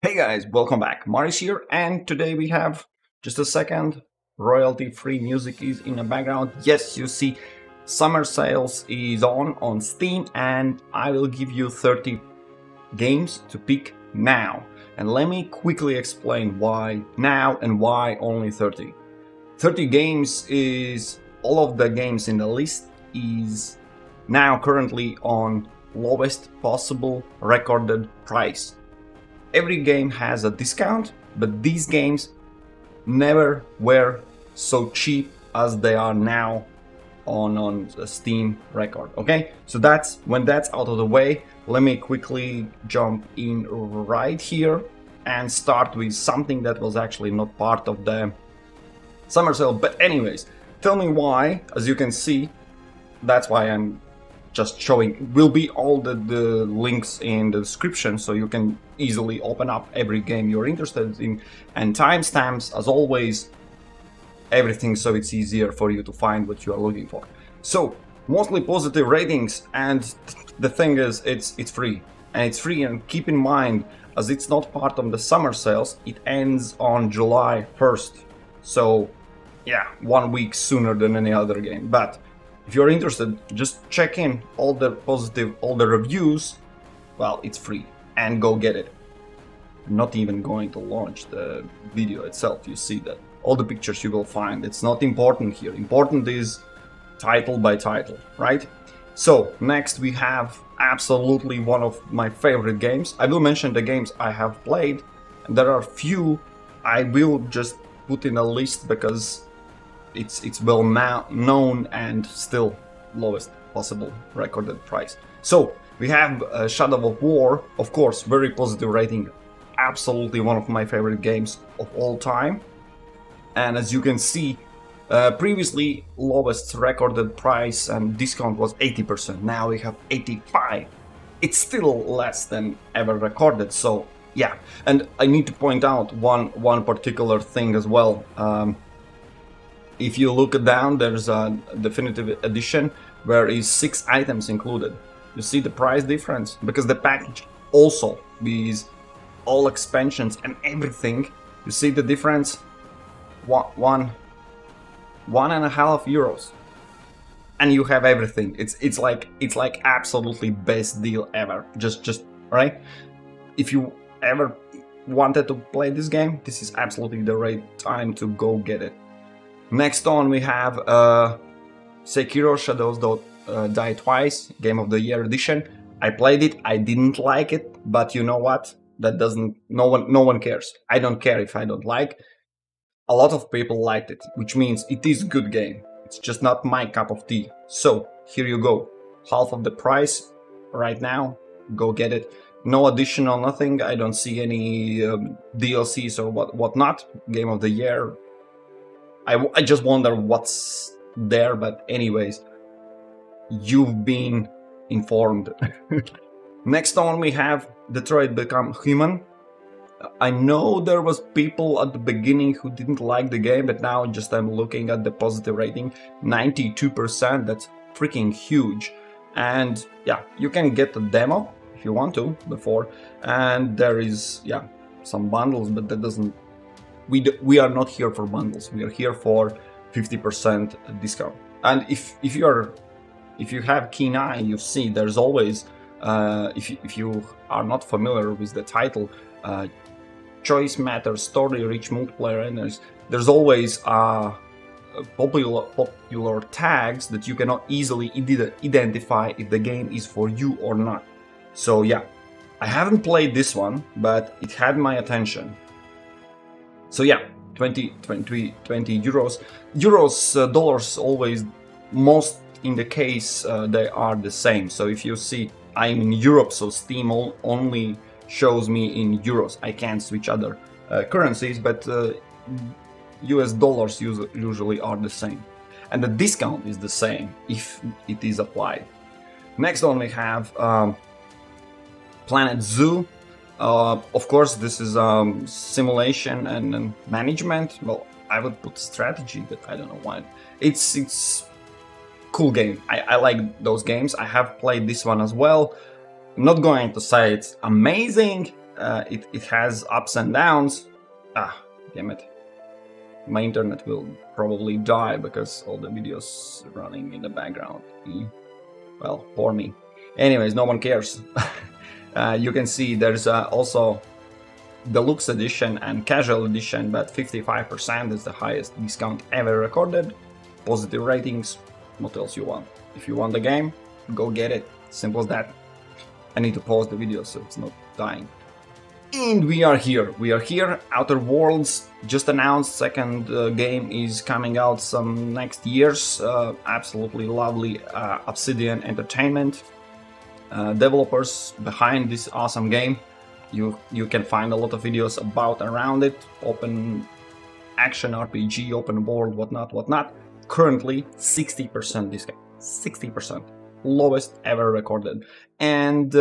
Hey guys, welcome back. Maris here, and today we have just a second. Royalty-free music is in the background. Yes, you see, summer sales is on Steam, and I will give you 30 games to pick now. And let me quickly explain why now and why only 30. 30 games is all of the games in the list is now currently on lowest possible recorded price. Every game has a discount, but these games never were so cheap as they are now on the Steam record. Okay, so that's when that's out of the way. Let me quickly jump in right here and start with something that was actually not part of the summer sale. But anyways, tell me why. As you can see, that's why I'm just showing. Will be all the links in the description, so you can easily open up every game you're interested in, and timestamps as always, everything, so it's easier for you to find what you are looking for. So mostly positive ratings, and the thing is, it's free, and keep in mind, as it's not part of the summer sales, it ends on July 1st, so yeah, 1 week sooner than any other game. But if you're interested, just check in all the reviews. Well, it's free, and go get it. I'm not even going to launch the video itself. You see that all the pictures you will find. It's not important here. Important is title by title, right? So next we have absolutely one of my favorite games. I will mention the games I have played, and there are few I will just put in a list because it's well known and still lowest possible recorded price. So we have Shadow of War, of course, very positive rating, absolutely one of my favorite games of all time. And as you can see, previously lowest recorded price and discount was 80%. Now we have 85%. It's still less than ever recorded. So yeah, and I need to point out one particular thing as well. If you look down, there's a definitive edition where is 6 items included. You see the price difference? Because the package also is all expansions and everything. You see the difference? One and a half euros. And you have everything. It's like absolutely best deal ever. Just right? If you ever wanted to play this game, this is absolutely the right time to go get it. Next on we have Sekiro Shadows Die Twice, Game of the Year edition. I played it, I didn't like it, but you know what? That doesn't, no one cares. I don't care if I don't like. A lot of people liked it, which means it is a good game. It's just not my cup of tea. So here you go, half of the price right now. Go get it. No additional, nothing. I don't see any DLCs or whatnot. Game of the Year. I just wonder what's there, but anyways, you've been informed. Next on we have Detroit Become Human. I know there was people at the beginning who didn't like the game, but now just I'm looking at the positive rating, 92%, that's freaking huge. And yeah, you can get the demo if you want to before, and there is, yeah, some bundles, but that doesn't, we are not here for bundles, we are here for 50% discount. And if you have keen eye, you see there's always, if you are not familiar with the title, choice matters, story-rich multiplayer, and there's always popular tags that you cannot easily identify if the game is for you or not. So yeah, I haven't played this one, but it had my attention. So yeah, 20 euros. Dollars always, most in the case, they are the same. So if you see, I'm in Europe, so Steam only shows me in euros. I can't switch other currencies, but US dollars usually are the same. And the discount is the same if it is applied. Next one we have Planet Zoo. Of course, this is simulation and management. Well, I would put strategy, but I don't know why. It's cool game. I like those games. I have played this one as well. I'm not going to say it's amazing, it has ups and downs. Damn it. My internet will probably die because all the videos running in the background. Well, for me. Anyways, no one cares. You can see there's also Deluxe Edition and Casual Edition, but 55% is the highest discount ever recorded. Positive ratings. What else you want? If you want the game, go get it. Simple as that. I need to pause the video so it's not dying. And we are here. We are here. Outer Worlds just announced. Second game is coming out some next years. Absolutely lovely Obsidian Entertainment developers behind this awesome game. You can find a lot of videos about around it. Open action RPG, open world, whatnot. Currently 60% discount. 60%, lowest ever recorded. And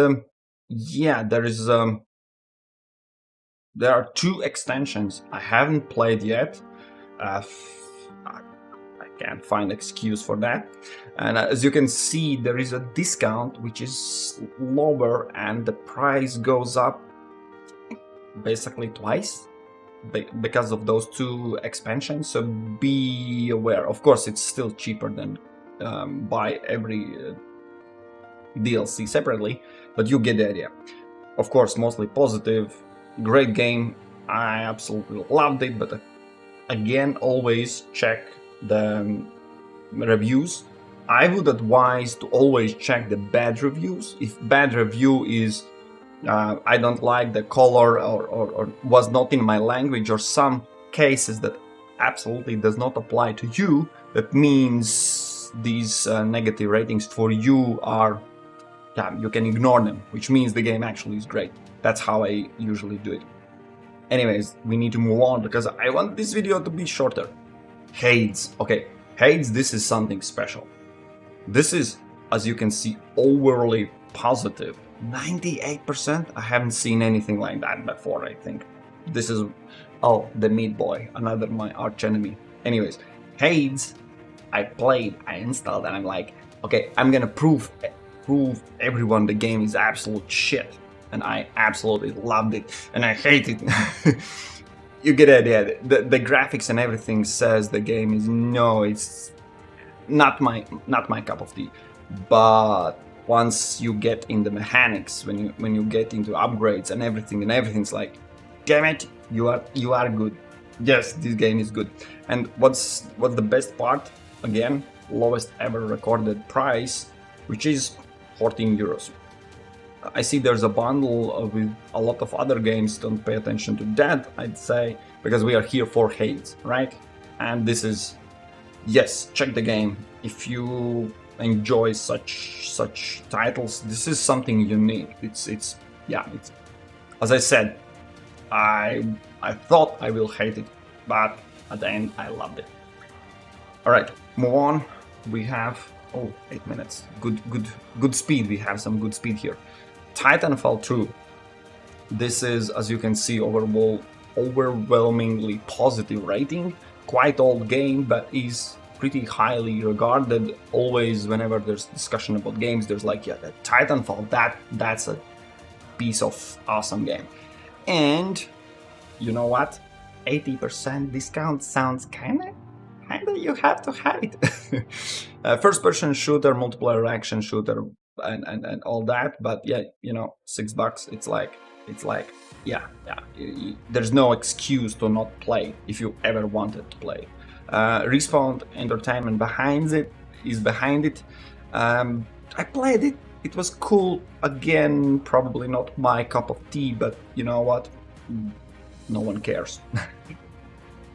yeah, there are 2 extensions I haven't played yet. I can't find excuse for that. And as you can see, there is a discount which is lower, and the price goes up basically twice because of those 2 expansions. So be aware. Of course, it's still cheaper than buy every DLC separately, but you get the idea. Of course, mostly positive. Great game. I absolutely loved it, but again, always check the reviews. I would advise to always check the bad reviews. If bad review is I don't like the color or was not in my language, or some cases that absolutely does not apply to you, that means these negative ratings for you are, you can ignore them, which means the game actually is great. That's how I usually do it. Anyways, we need to move on because I want this video to be shorter. Hades. Okay, Hades, this is something special. This is, as you can see, overly positive. 98%? I haven't seen anything like that before, I think. This is, oh, the Meat Boy, another my arch enemy. Anyways, Hades, I played, I installed, and I'm like, okay, I'm gonna prove everyone the game is absolute shit. And I absolutely loved it, and I hate it. You get the idea. The graphics and everything says the game is it's not my cup of tea. But once you get in the mechanics, when you get into upgrades and everything's like, damn it, you are good. Yes, this game is good. And what's the best part? Again, lowest ever recorded price, which is 14 euros. I see there's a bundle with a lot of other games. Don't pay attention to that, I'd say, because we are here for Hades, right? And this is, yes, check the game. If you enjoy such titles, this is something unique. It's as I said, I thought I will hate it, but at the end I loved it. All right, move on. We have 8 minutes. Good speed. We have some good speed here. Titanfall 2. This is, as you can see, overwhelmingly positive rating. Quite old game, but is pretty highly regarded. Always, whenever there's discussion about games, there's like, yeah, the Titanfall, that's a piece of awesome game. And you know what? 80% discount sounds kinda you have to hide. First-person shooter, multiplayer action shooter, and all that. But yeah, $6. It's like there's no excuse to not play if you ever wanted to play. Respawn Entertainment behind it. I played it. It was cool. Again, probably not my cup of tea, but you know what? No one cares.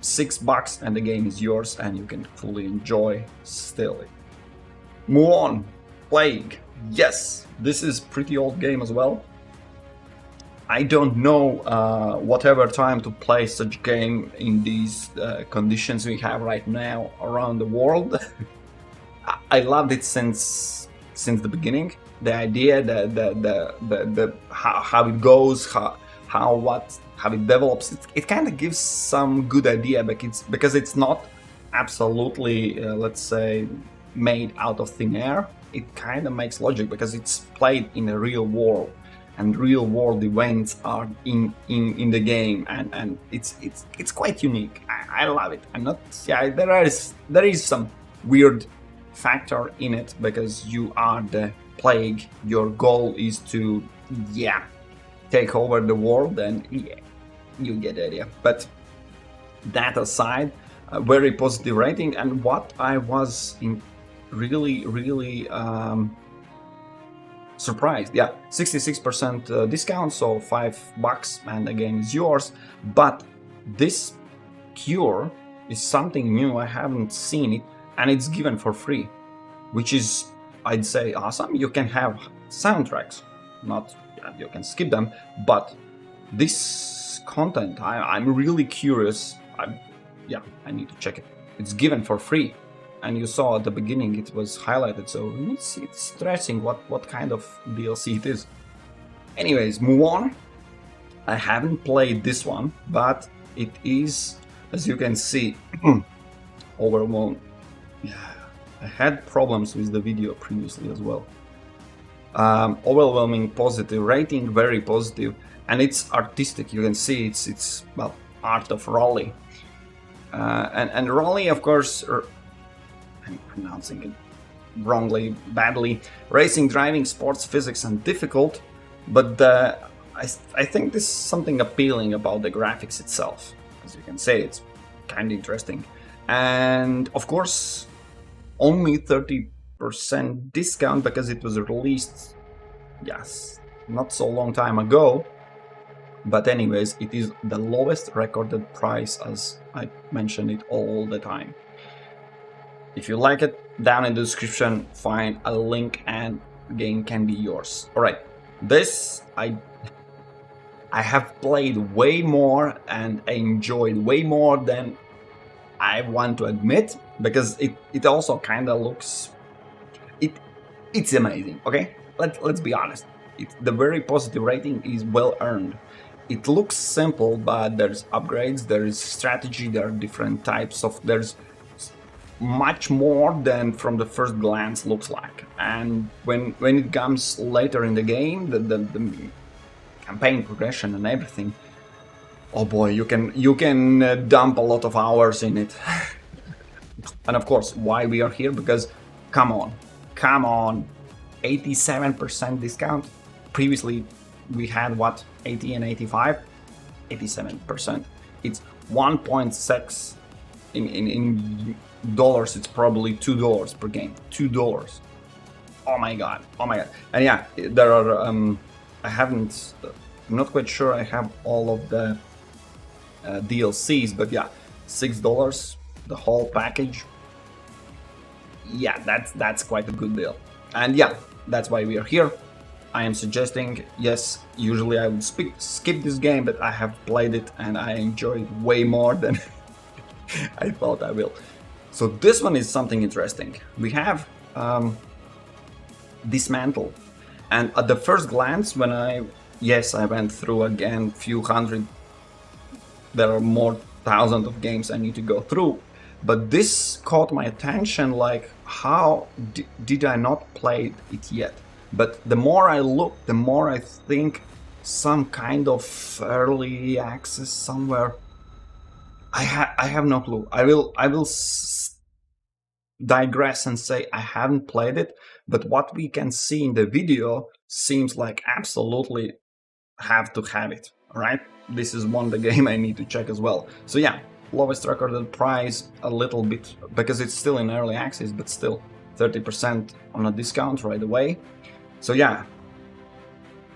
$6 and the game is yours, and you can fully enjoy still. Move on. Plague. Yes, this is pretty old game as well. I don't know whatever time to play such game in these conditions we have right now around the world. I loved it since the beginning. The idea, the how it goes, how it develops. It kind of gives some good idea, because it's not absolutely, let's say, made out of thin air. It kind of makes logic because it's played in a real world. and real world events are in the game, and it's quite unique. I love it. I'm not, yeah, there is some weird factor in it because you are the plague. Your goal is to, yeah, take over the world, and yeah, you get the idea. But that aside, a very positive rating. And what I was really surprised, yeah, 66% discount, so $5, and again it's yours. But this cure is something new. I haven't seen it, and it's given for free, which is, I'd say, awesome. You can have soundtracks, not, you can skip them, but this content, I'm really curious. I need to check it. It's given for free, and you saw at the beginning it was highlighted, so it's stressing what kind of DLC it is. Anyways, move on. I haven't played this one, but it is, as you can see, overwhelming. Yeah, I had problems with the video previously as well. Overwhelming positive rating, very positive, and it's artistic. You can see it's well, art of Raleigh, and Raleigh, of course, I'm pronouncing it wrongly, badly. Racing, driving, sports, physics, and difficult, but I think there's something appealing about the graphics itself. As you can say, it's kind of interesting, and of course, only 30% discount because it was released, yes, not so long time ago. But anyways, it is the lowest recorded price, as I mention it all the time. If you like it, down in the description find a link and the game can be yours. Alright, this I have played way more and enjoyed way more than I want to admit, because it also kind of looks, it's amazing. Okay, let's be honest. The very positive rating is well earned. It looks simple, but there's upgrades, there is strategy, there are different types of, there's much more than from the first glance looks like. And when it comes later in the game, the campaign progression and everything, oh boy, you can dump a lot of hours in it. And of course, why we are here, because come on, 87% discount. Previously we had what, 80 and 85, 87%. It's 1.6 in dollars. It's probably $2 per game. $2. Oh my god. And yeah, there are I'm not quite sure I have all of the DLCs, but yeah, $6 the whole package. Yeah, that's quite a good deal. And yeah, that's why we are here. I am suggesting, yes, usually I would skip this game, but I have played it and I enjoyed way more than I thought I will. So this one is something interesting. We have Dismantle, and at the first glance, when I went through again few hundred, there are more thousands of games I need to go through, but this caught my attention, like how did I not play it yet? But the more I look, the more I think some kind of early access somewhere. I have no clue. I will digress and say I haven't played it, but what we can see in the video seems like absolutely have to have it. All right, this is one the game I need to check as well. So yeah, lowest recorded price, a little bit because it's still in early access, but still 30% on a discount right away. So yeah,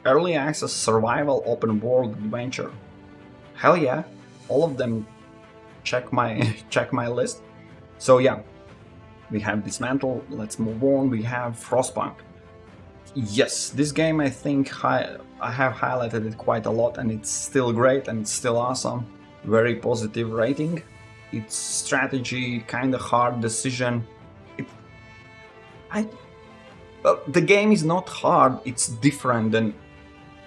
early access survival open world adventure. Hell yeah, all of them check my list. So yeah, we have Dismantle. Let's move on. We have Frostpunk. Yes, this game I think I have highlighted it quite a lot, and it's still great and it's still awesome. Very positive rating. It's strategy, kind of hard decision. Well, the game is not hard. It's different than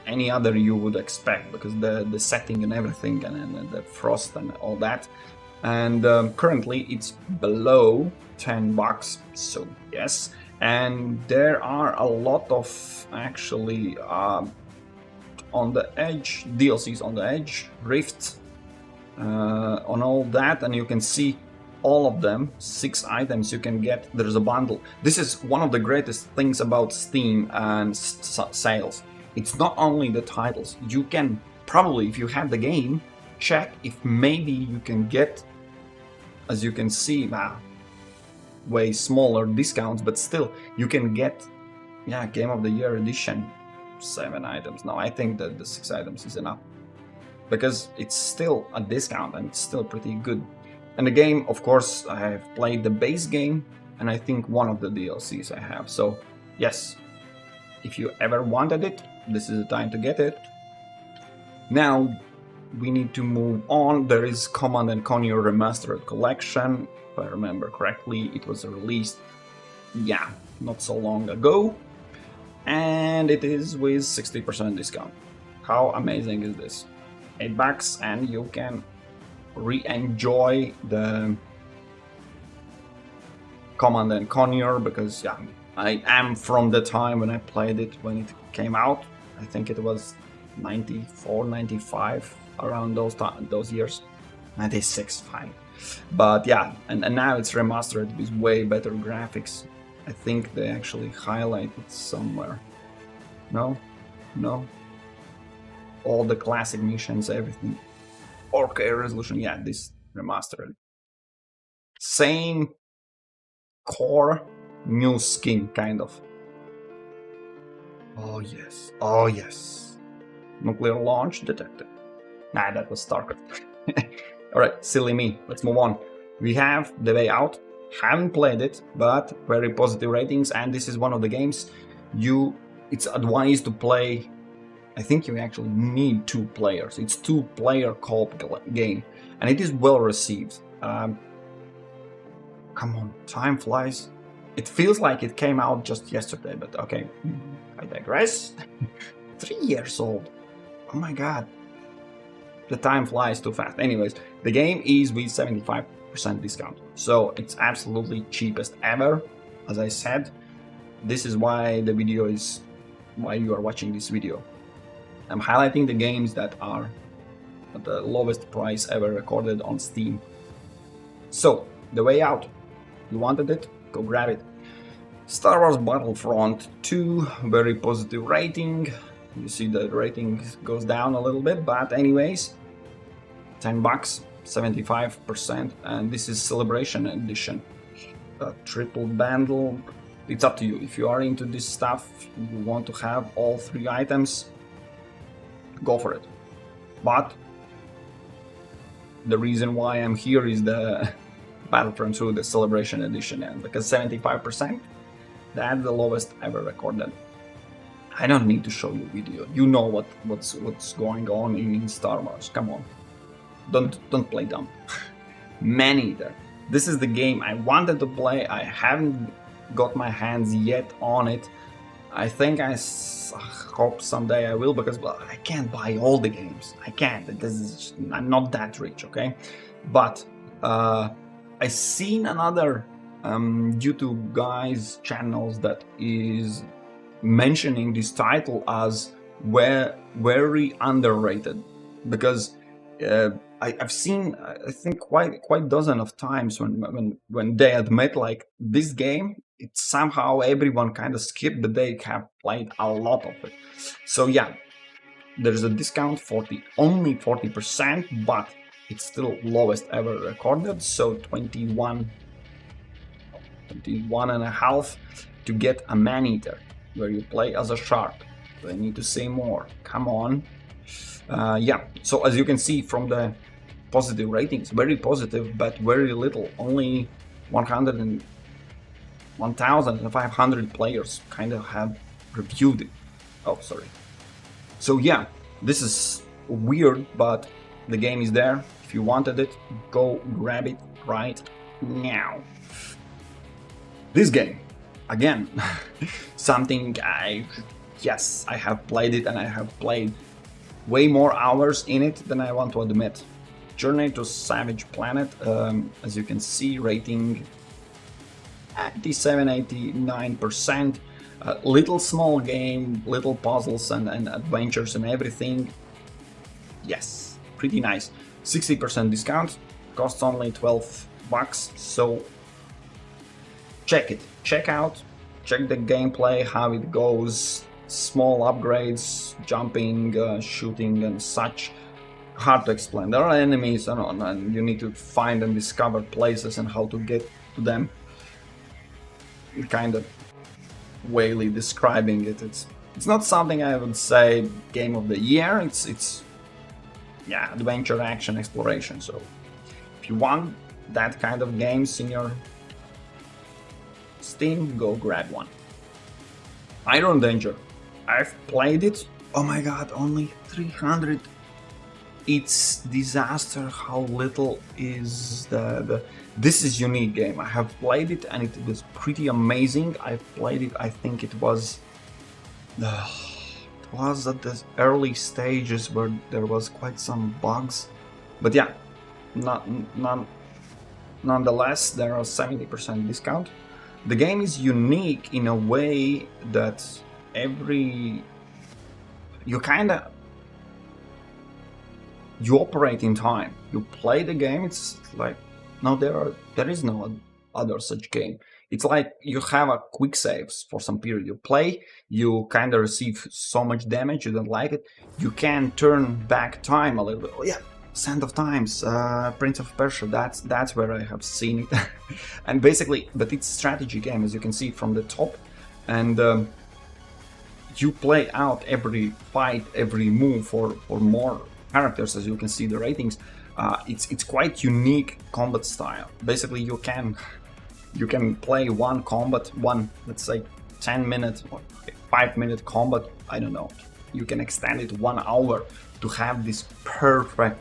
any other you would expect because the setting and everything and the frost and all that. And currently it's below $10. So yes, and there are a lot of actually on the edge, DLCs on the edge, Rift, on all that, and you can see all of them, 6 items you can get. There's a bundle. This is one of the greatest things about Steam and sales. It's not only the titles. You can probably, if you have the game, check if maybe you can get, as you can see, way smaller discounts, but still you can get, yeah, Game of the Year edition, 7 items. No, I think that the 6 items is enough, because it's still a discount and it's still pretty good. And the game, of course, I have played the base game, and I think one of the DLCs I have. So yes, if you ever wanted it, this is the time to get it. Now we need to move on. There is Command & Conquer Remastered Collection. If I remember correctly, it was released, yeah, not so long ago, and it is with 60% discount. How amazing is this? $8 and you can re-enjoy the Command & Conquer, because yeah, I am from the time when I played it when it came out. I think it was 94, 95, around those years. 96, fine. But yeah, and now it's remastered with way better graphics. I think they actually highlight it somewhere. No? All the classic missions, everything. 4K resolution, yeah, this remastered. Same core, new skin, kind of. Oh yes. Nuclear launch detected. Nah, that was StarCraft. Alright, silly me, let's move on. We have The Way Out. Haven't played it, but very positive ratings, and this is one of the games it's advised to play. I think you actually need 2 players. It's 2-player co-op game, and it is well received. Come on, time flies. It feels like it came out just yesterday, but okay, I digress. 3 years old. Oh my god. The time flies too fast. Anyways, the game is with 75% discount, so it's absolutely cheapest ever. As I said, this is why you are watching this video. I'm highlighting the games that are at the lowest price ever recorded on Steam. So, The Way Out. You wanted it? Go grab it. Star Wars Battlefront 2, very positive rating. You see the rating goes down a little bit, but anyways, $10, 75%, and this is Celebration Edition. A triple bundle. It's up to you. If you are into this stuff, you want to have all 3 items, go for it. But the reason why I'm here is the Battlefront 2, the Celebration Edition, and because 75%, that's the lowest ever recorded. I don't need to show you video. You know what's going on in Star Wars. Come on, don't play dumb. Maneater. This is the game I wanted to play. I haven't got my hands yet on it. I think I hope someday I will, because I can't buy all the games. I can't. I'm not that rich, okay? But I seen another YouTube guys channels that is mentioning this title as very underrated, because I've seen, I think, quite dozen of times when they admit like this game, it's somehow everyone kind of skipped, but they have played a lot of it. So yeah, there's a discount, only 40%, but it's still lowest ever recorded. So 21 and a half to get a Maneater, where you play as a shark. Do I need to say more? Come on. Yeah, so as you can see from the positive ratings, very positive, but very little. Only 1,500 players kind of have reviewed it. Oh, sorry. So yeah, this is weird, but the game is there. If you wanted it, go grab it right now. This game, again, something I have played it, and I have played way more hours in it than I want to admit. Journey to Savage Planet, as you can see, rating 87-89%. Little small game, little puzzles and adventures and everything. Yes, pretty nice. 60% discount, costs only $12, so check it, check the gameplay, how it goes, small upgrades, jumping, shooting and such. Hard to explain. There are enemies and you need to find and discover places and how to get to them. Kind of wayly describing it. It's not something I would say game of the year. It's yeah, adventure, action, exploration. So if you want that kind of games in your Steam, go grab one. Iron Danger. I've played it. Oh my god, only 300. It's disaster how little is the this is unique game. I have played it and it was pretty amazing. I played it, I think it was at the early stages where there was quite some bugs, but yeah, nonetheless there are 70% discount. The game is unique in a way that you operate in time. You play the game, it's like there is no other such game. It's like you have a quick saves for some period. You play, you kind of receive so much damage, you don't like it. You can turn back time a little bit. Oh yeah, Sand of Times, Prince of Persia. That's where I have seen it. And basically, but it's a strategy game, as you can see from the top, and you play out every fight, every move for more characters, as you can see the ratings. It's quite unique combat style. Basically, you can play one combat, let's say 10-minute or 5-minute combat. I don't know. You can extend it 1 hour to have this perfect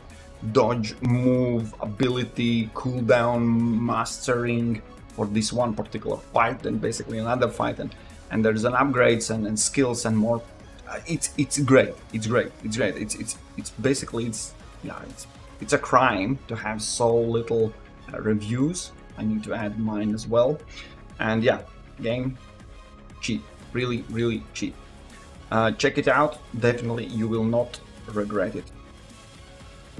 dodge, move, ability, cooldown, mastering for this one particular fight, and basically another fight, and there's an upgrades and skills and more. It's great. It's basically it's a crime to have so little reviews. I need to add mine as well. And yeah, game cheap, really cheap. Check it out. Definitely, you will not regret it.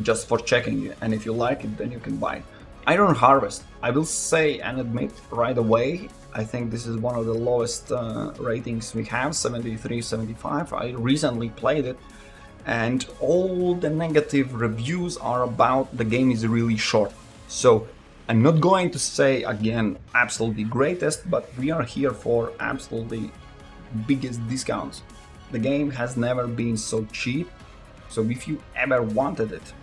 Just for checking it, and if you like it, then you can buy it. Iron Harvest. I will say and admit right away, I think this is one of the lowest ratings we have, 73, 75. I recently played it, and all the negative reviews are about the game is really short. So I'm not going to say again absolutely greatest, but we are here for absolutely biggest discounts. The game has never been so cheap, so if you ever wanted it,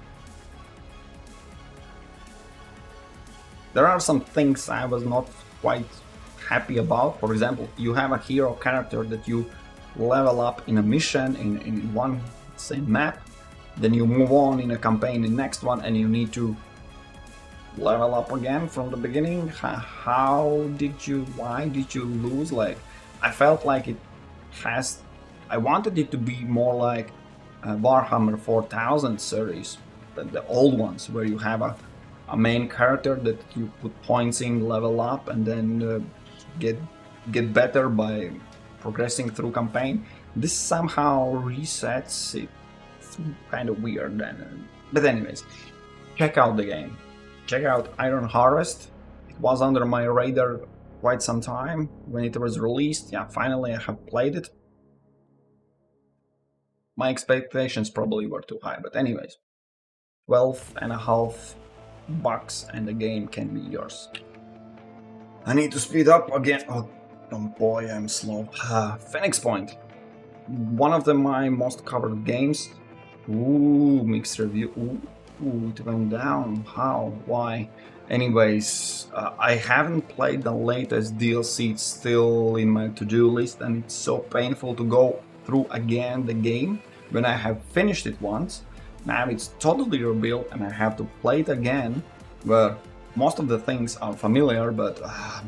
there are some things I was not quite happy about. For example, you have a hero character that you level up in a mission in one same map, then you move on in a campaign in next one and you need to level up again from the beginning. Why did you lose? Like, I felt like I wanted it to be more like Warhammer 4000 series, the old ones, where you have a main character that you put points in, level up, and then get better by progressing through campaign. This somehow resets it. It's kind of weird. But anyways, check out the game. Check out Iron Harvest. It was under my radar quite some time when it was released. Yeah, finally I have played it. My expectations probably were too high, but anyways, $12.50 and the game can be yours. I need to speed up again. Oh boy, I'm slow. Phoenix Point, one of my most covered games. Ooh, mixed review. Ooh, it went down. How? Why? Anyways, I haven't played the latest DLC. It's still in my to-do list, and it's so painful to go through again the game when I have finished it once. Now it's totally rebuilt and I have to play it again, where most of the things are familiar, but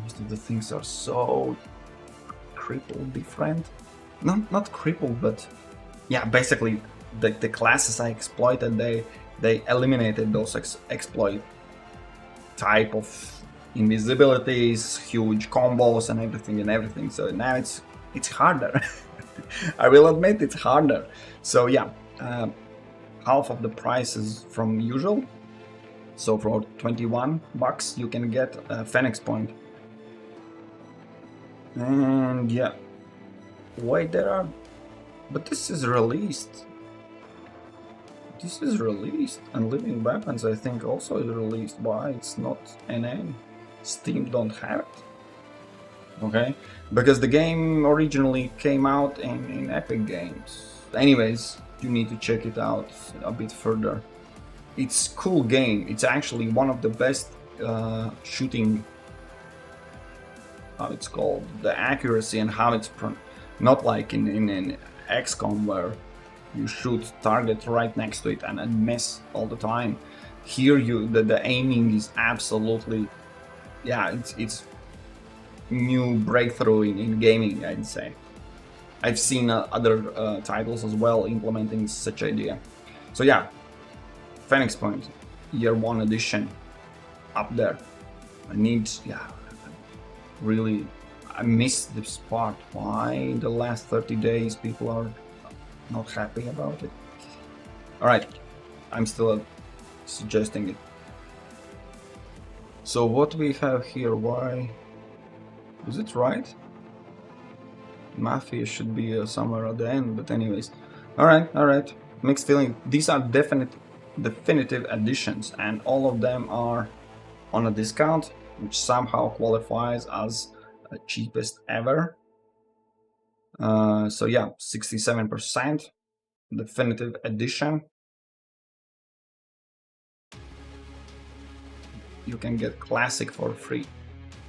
most of the things are so crippled different. Not crippled, but yeah, basically the classes I exploited, they eliminated those exploit type of invisibilities, huge combos and everything. So now it's it's harder. I will admit it's harder. So yeah, half of the price is from usual. So for 21 bucks you can get a Phoenix Point. And yeah, wait, there are, but this is released. This is released, and Living Weapons I think also is released. Why it's not NA? Steam don't have it. Okay, because the game originally came out in Epic Games. Anyways, you need to check it out a bit further. It's cool game. It's actually one of the best shooting. How it's called, the accuracy and how it's not like in XCOM where you shoot target right next to it and miss all the time. Here the aiming is absolutely, yeah, it's new breakthrough in gaming, I'd say. I've seen other titles as well implementing such idea. So yeah, Phoenix Point, Year 1 edition, up there. I need, yeah, really, I missed this part. Why the last 30 days people are not happy about it? Alright, I'm still suggesting it. So what we have here, why? Is it right? Mafia should be somewhere at the end, but anyways. Alright, mixed feeling. These are definitive editions, and all of them are on a discount, which somehow qualifies as cheapest ever. So yeah, 67% definitive edition. You can get classic for free.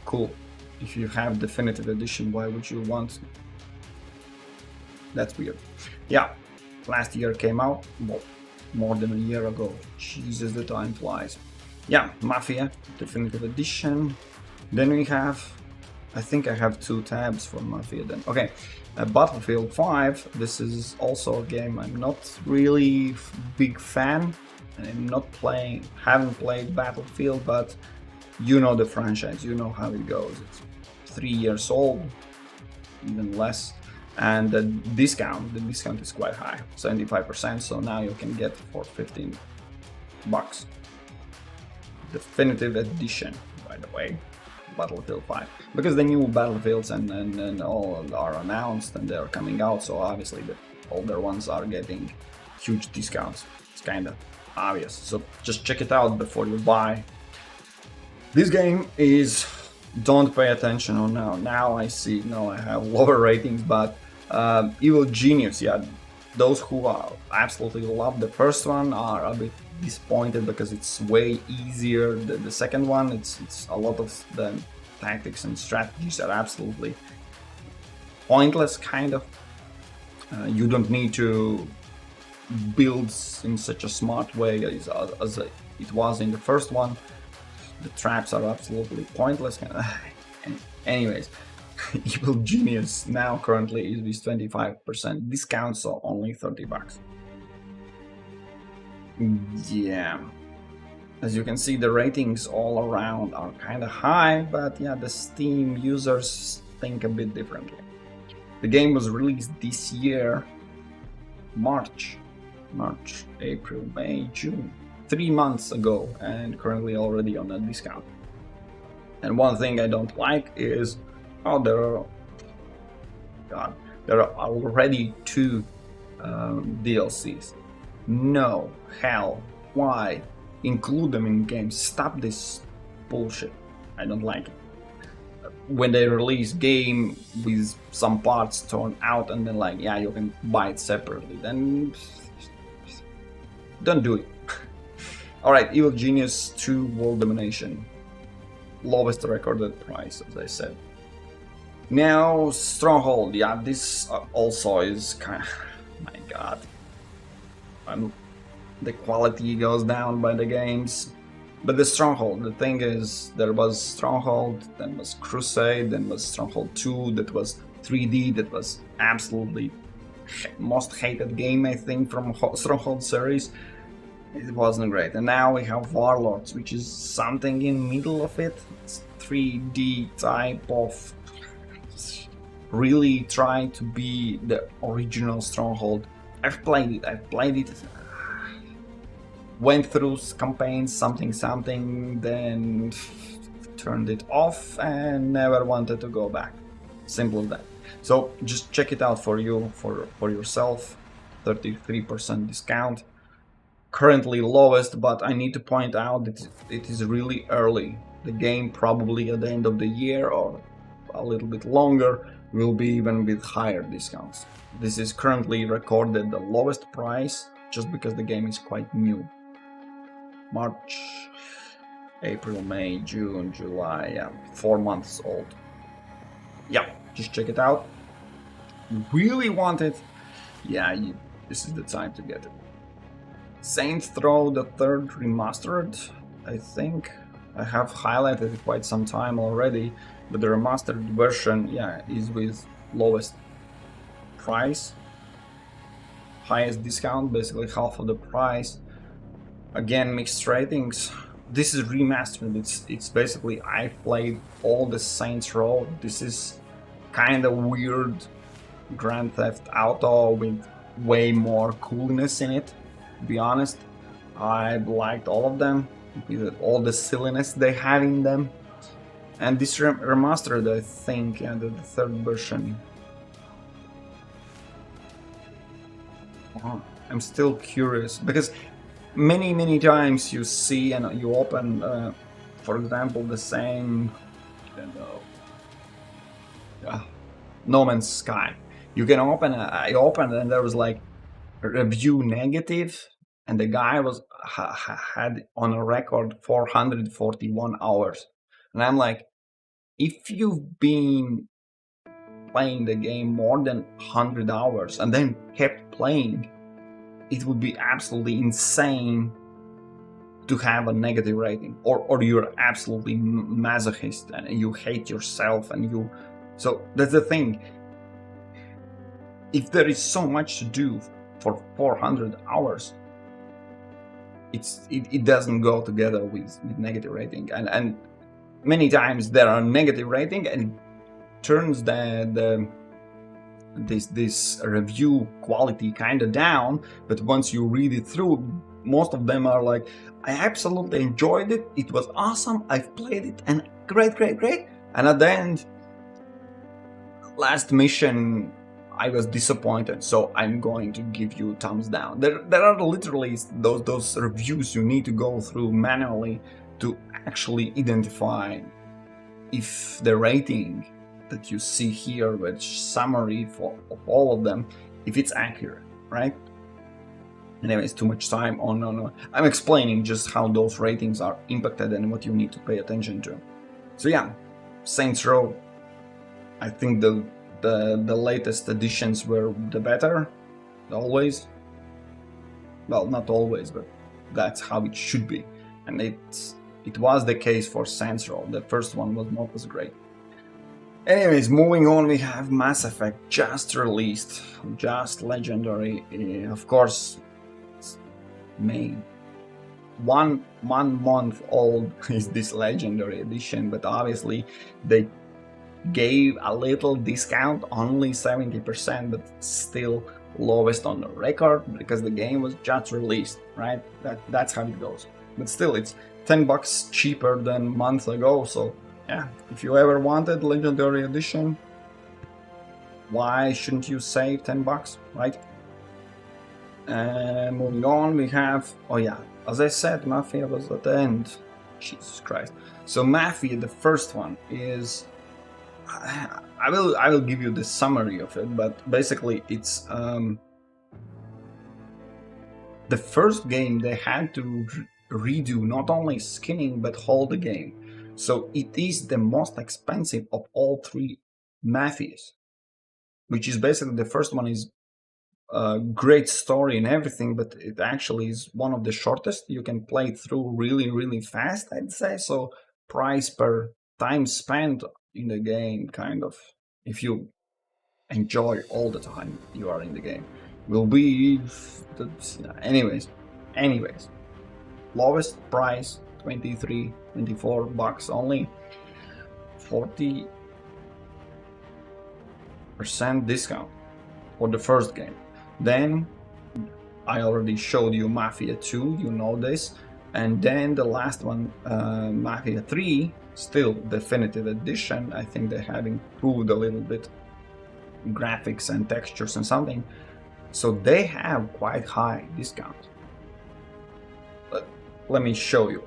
Cool. If you have definitive edition, why would you want? That's weird. Yeah, last year came out, well, more than a year ago. Jesus, the time flies. Yeah, Mafia definitive edition. Then we have, I think I have 2 tabs for Mafia then. Okay, Battlefield 5. This is also a game I'm not really big fan. I'm not playing, haven't played Battlefield, but you know the franchise, you know how it goes. It's 3 years old, even less, and the discount is quite high, 75%. So now you can get for 15 bucks. Definitive edition, by the way, Battlefield 5, because the new Battlefields and all are announced and they're coming out, so obviously the older ones are getting huge discounts. It's kind of obvious, so just check it out before you buy. This game is, don't pay attention on now I see, no, I have lower ratings, but Evil Genius, yeah, those who absolutely love the first one are a bit disappointed because it's way easier. The second one, it's a lot of the tactics and strategies are absolutely pointless, kind of. You don't need to build in such a smart way as it was in the first one. The traps are absolutely pointless. Anyways, Evil Genius now currently is with 25% discount, so only 30 bucks. Yeah, as you can see, the ratings all around are kind of high, but yeah, the Steam users think a bit differently. The game was released this year, March, April, May, June, 3 months ago, and currently already on a discount. And one thing I don't like is, oh, there are already 2 DLCs. No, hell, why? Include them in games. Stop this bullshit. I don't like it. When they release game with some parts torn out and then like, yeah, you can buy it separately, then don't do it. Alright, Evil Genius 2 World Domination. Lowest recorded price, as I said. Now, Stronghold, yeah, this also is kind of, my god. The quality goes down by the games. But the Stronghold, the thing is, there was Stronghold, then was Crusade, then was Stronghold 2, that was 3D, that was absolutely most hated game, I think, from Stronghold series. It wasn't great. And now we have Warlords, which is something in middle of it. It's 3D type of... really try to be the original Stronghold. I've played it, went through campaigns, something, then turned it off and never wanted to go back. Simple as that. So just check it out for yourself. 33% discount. Currently lowest, but I need to point out that it is really early. The game probably at the end of the year or a little bit longer will be even with higher discounts. This is currently recorded the lowest price just because the game is quite new. March, April, May, June, July, yeah, 4 months old. Yeah, just check it out. You really want it? Yeah, this is the time to get it. Saints Row the Third Remastered, I think. I have highlighted it quite some time already, but the remastered version, yeah, is with lowest price, highest discount, basically half of the price. Again, mixed ratings. This is remastered. It's basically I've played all the Saints Row. This is kind of weird Grand Theft Auto with way more coolness in it. To be honest, I liked all of them with all the silliness they have in them. And this remastered, I think, yeah, the third version. I'm still curious because many times you see and you open, for example, the same, No Man's Sky. You can open. I opened and there was like review negative, and the guy was had on a record 441 hours, and I'm like, if you've been playing the game more than 100 hours and then kept playing, it would be absolutely insane to have a negative rating, or you're absolutely masochist and you hate yourself and you. So that's the thing. If there is so much to do for 400 hours, it doesn't go together with negative rating, and many times there are negative rating and turns this review quality kind of down. But once you read it through, most of them are like, I absolutely enjoyed it, it was awesome, I've played it and great, and at the end, last mission, I was disappointed, so I'm going to give you thumbs down. There are literally those reviews you need to go through manually to actually identify if the rating that you see here, which summary of all of them, if it's accurate, right? Anyways, too much time. Oh no. I'm explaining just how those ratings are impacted and what you need to pay attention to. So yeah, Saints Row, I think the latest editions were the better, always. Well, not always, but that's how it should be. And it was the case for Saints Row. The first one was not as great. Anyways, moving on, we have Mass Effect, just released, just legendary. Of course, May. One month old is this legendary edition, but obviously they gave a little discount, only 70%, but still lowest on the record because the game was just released, right? That's how it goes. But still, it's $10 cheaper than a month ago, so yeah, if you ever wanted legendary edition, why shouldn't you save $10, right? And moving on, we have, oh yeah, as I said, Mafia was at the end. Jesus Christ. So Mafia, the first one, is, I will give you the summary of it, but basically it's the first game they had to redo not only skinning but whole the game. So it is the most expensive of all three Mafias, which is basically the first one is a great story and everything, but it actually is one of the shortest. You can play it through really fast, I'd say. So price per time spent in the game, kind of, if you enjoy all the time you are in the game, will be anyways lowest price $24 only. 40 discount for the first game. Then I already showed you Mafia 2, you know this, and then the last one, Mafia 3, still definitive edition. I think they have improved a little bit graphics and textures and something, so they have quite high discount. But let me show you.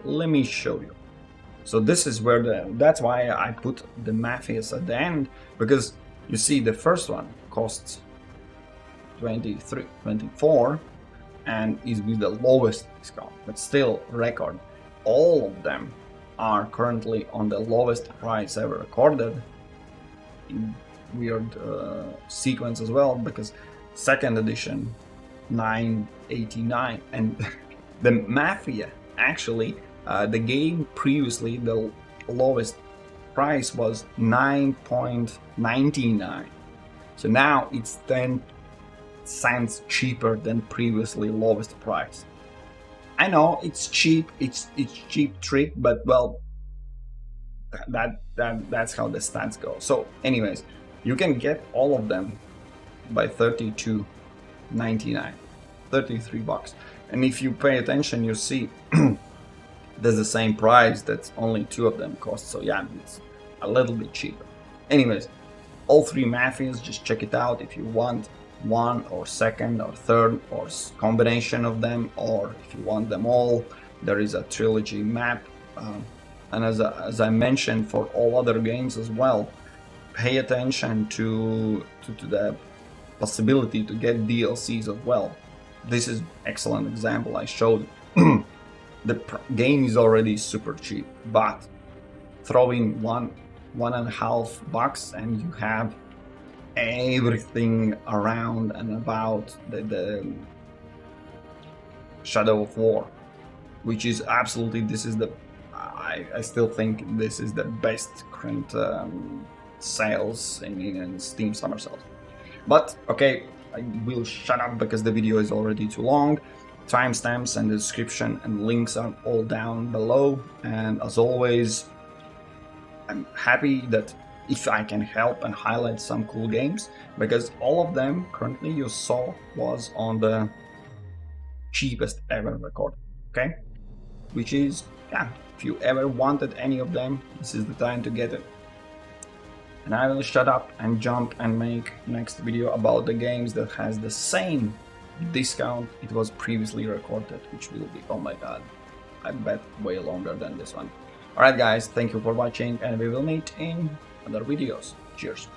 So this is where that's why I put the Mafias at the end, because you see the first one costs 23, 24 and is with the lowest discount, but still record. All of them are currently on the lowest price ever recorded in weird sequence as well, because second edition 989 and the Mafia, actually the game previously the lowest price was 9.99, so now it's 10 cents cheaper than previously lowest price. I know it's cheap, it's cheap trick, but well, that's how the stats go. So anyways, you can get all of them by $32.99, 33 bucks. And if you pay attention, you see there's the same price that only 2 of them cost. So yeah, it's a little bit cheaper. Anyways, all 3 Mafias, just check it out if you want one or second or third or combination of them, or if you want them all. There is a trilogy map, and as I mentioned for all other games as well, pay attention to the possibility to get DLCs as well. This is excellent example I showed. The game is already super cheap, but throw in $1.50 and you have everything around and about the Shadow of War, which is absolutely, this is the, I still think this is the best current sales in Steam summer sales. But okay, I will shut up because the video is already too long. Timestamps and the description and links are all down below, and as always, I'm happy that if I can help and highlight some cool games, because all of them currently you saw was on the cheapest ever recorded, okay? Which is, yeah, if you ever wanted any of them, this is the time to get it. And I will shut up and jump and make next video about the games that has the same discount it was previously recorded, which will be, oh my god, I bet way longer than this one. Alright guys, thank you for watching, and we will meet in other videos. Cheers.